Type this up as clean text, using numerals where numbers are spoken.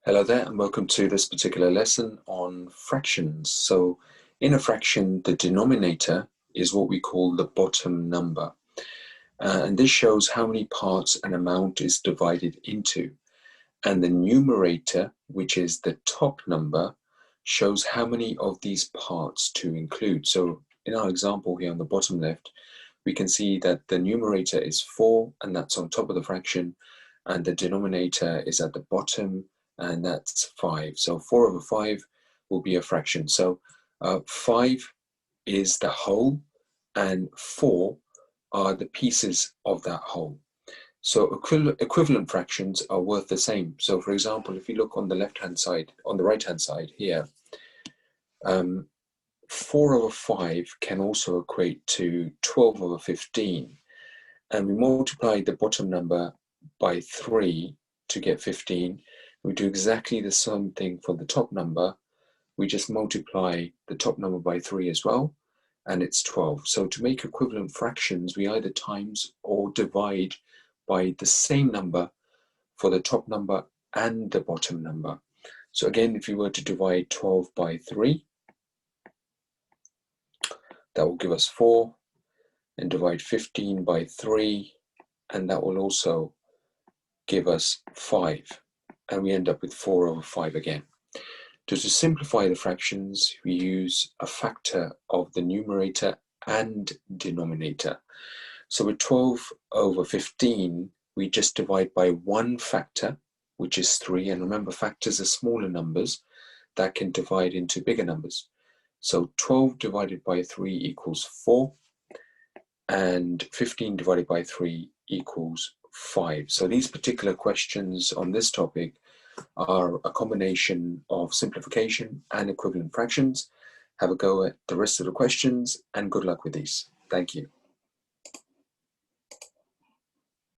Hello there and welcome to this particular lesson on fractions. So in a fraction, the denominator is what we call the bottom number. And this shows how many parts an amount is divided into. And the numerator, which is the top number, shows how many of these parts to include. So in our example here on the bottom left, we can see that the numerator is 4 and that's on top of the fraction, and the denominator is at the bottom and that's 5. So 4 over 5 will be a fraction. So 5 is the whole and 4 are the pieces of that whole. So equivalent fractions are worth the same. So for example, if you look on the left-hand side, on the right-hand side here, 4 over 5 can also equate to 12 over 15. And we multiply the bottom number by 3 to get 15. We do exactly the same thing for the top number. We just multiply the top number by 3 as well, and it's 12. So to make equivalent fractions, we either times or divide by the same number for the top number and the bottom number. So again, if you were to divide 12 by 3, that will give us 4, and divide 15 by 3, and that will also give us 5. And we end up with 4 over 5 again. To simplify the fractions, we use a factor of the numerator and denominator. So with 12 over 15, we just divide by one factor, which is 3. And remember, factors are smaller numbers that can divide into bigger numbers. So 12 divided by 3 equals 4, and 15 divided by 3 equals 5. So these particular questions on this topic are a combination of simplification and equivalent fractions. Have a go at the rest of the questions and good luck with these. Thank you.